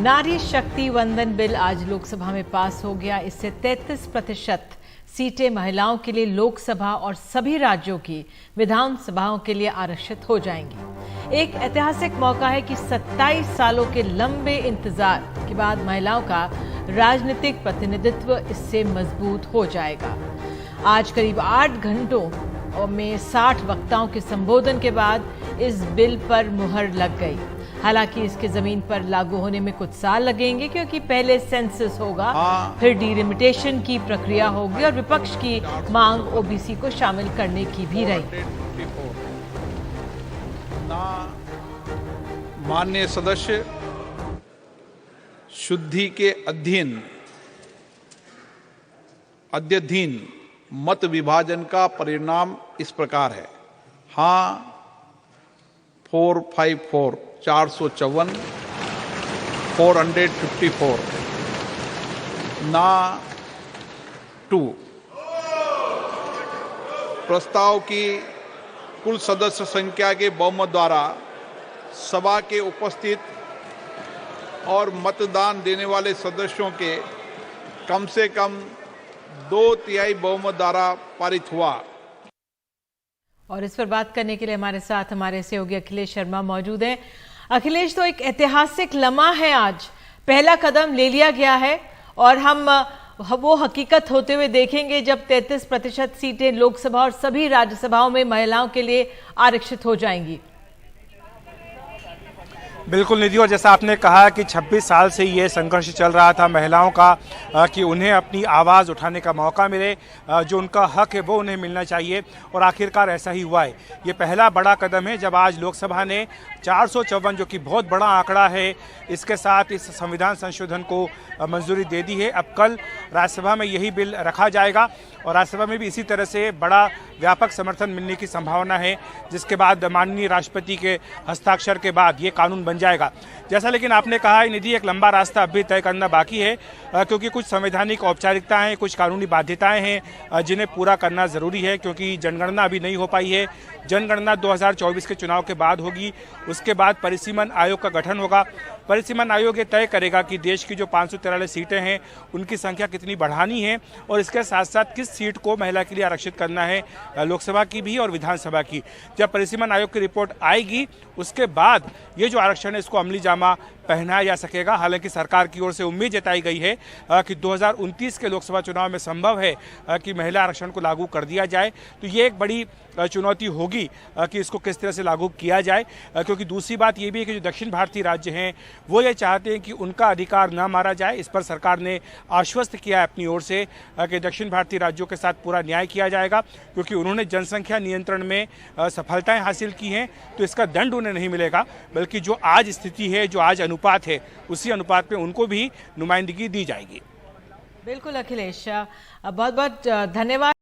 नारी शक्ति वंदन बिल आज लोकसभा में पास हो गया। इससे 33% सीटें महिलाओं के लिए लोकसभा और सभी राज्यों की विधानसभाओं के लिए आरक्षित हो जाएंगी। एक ऐतिहासिक मौका है कि 27 सालों के लंबे इंतजार के बाद महिलाओं का राजनीतिक प्रतिनिधित्व इससे मजबूत हो जाएगा। आज करीब 8 घंटों में 60 वक्ताओं के संबोधन के बाद इस बिल पर मुहर लग गई। हालांकि इसके जमीन पर लागू होने में कुछ साल लगेंगे, क्योंकि पहले सेंसस होगा, फिर डिलिमिटेशन की प्रक्रिया होगी और विपक्ष की मांग ओबीसी को शामिल करने की भी रही। माननीय सदस्य, शुद्धि के अध्ययन मत विभाजन का परिणाम इस प्रकार है। हाँ 454 454, 454, ना 2। प्रस्ताव की कुल सदस्य संख्या के बहुमत द्वारा सभा के उपस्थित और मतदान देने वाले सदस्यों के कम से कम 2/3 बहुमत द्वारा पारित हुआ। और इस पर बात करने के लिए हमारे साथ हमारे सहयोगी अखिलेश शर्मा मौजूद हैं। अखिलेश, तो एक ऐतिहासिक लम्हा है, आज पहला कदम ले लिया गया है और हम वो हकीकत होते हुए देखेंगे जब 33% सीटें लोकसभा और सभी राज्यसभाओं में महिलाओं के लिए आरक्षित हो जाएंगी। बिल्कुल निधि, और जैसा आपने कहा कि 26 साल से ये संघर्ष चल रहा था महिलाओं का कि उन्हें अपनी आवाज़ उठाने का मौका मिले, जो उनका हक है वो उन्हें मिलना चाहिए, और आखिरकार ऐसा ही हुआ है। ये पहला बड़ा कदम है जब आज लोकसभा ने 454, जो कि बहुत बड़ा आंकड़ा है, इसके साथ इस संविधान संशोधन को मंजूरी दे दी है। अब कल राज्यसभा में यही बिल रखा जाएगा और राज्यसभा में भी इसी तरह से बड़ा व्यापक समर्थन मिलने की संभावना है, जिसके बाद माननीय राष्ट्रपति के हस्ताक्षर के बाद ये कानून बन जाएगा। जैसा लेकिन आपने कहा निधि, एक लंबा रास्ता अभी तय करना बाकी है, क्योंकि कुछ संवैधानिक औपचारिकताएं, कुछ कानूनी बाध्यताएं हैं जिन्हें पूरा करना ज़रूरी है, क्योंकि जनगणना अभी नहीं हो पाई है। जनगणना 2024 के चुनाव के बाद होगी। उसके बाद परिसीमन आयोग का गठन होगा। परिसीमन आयोग ये तय करेगा कि देश की जो 543 सीटें हैं उनकी संख्या कितनी बढ़ानी है, और इसके साथ साथ किस सीट को महिला के लिए आरक्षित करना है, लोकसभा की भी और विधानसभा की। जब परिसीमन आयोग की रिपोर्ट आएगी उसके बाद ये जो आरक्षण है इसको अमली जामा पहनाया जा सकेगा। हालांकि सरकार की ओर से उम्मीद जताई गई है कि 2029 के लोकसभा चुनाव में संभव है कि महिला आरक्षण को लागू कर दिया जाए। तो ये एक बड़ी चुनौती होगी कि इसको किस तरह से लागू किया जाए, क्योंकि दूसरी बात ये भी है कि जो दक्षिण भारतीय राज्य हैं वो ये चाहते हैं कि उनका अधिकार ना मारा जाए। इस पर सरकार ने आश्वस्त किया है अपनी ओर से कि दक्षिण भारतीय राज्यों के साथ पूरा न्याय किया जाएगा, क्योंकि उन्होंने जनसंख्या नियंत्रण में सफलताएं हासिल की हैं, तो इसका दंड उन्हें नहीं मिलेगा, बल्कि जो आज स्थिति है, जो आज अनुपात है, उसी अनुपात में उनको भी नुमाइंदगी दी जाएगी। बिल्कुल अखिलेश, बहुत बहुत धन्यवाद।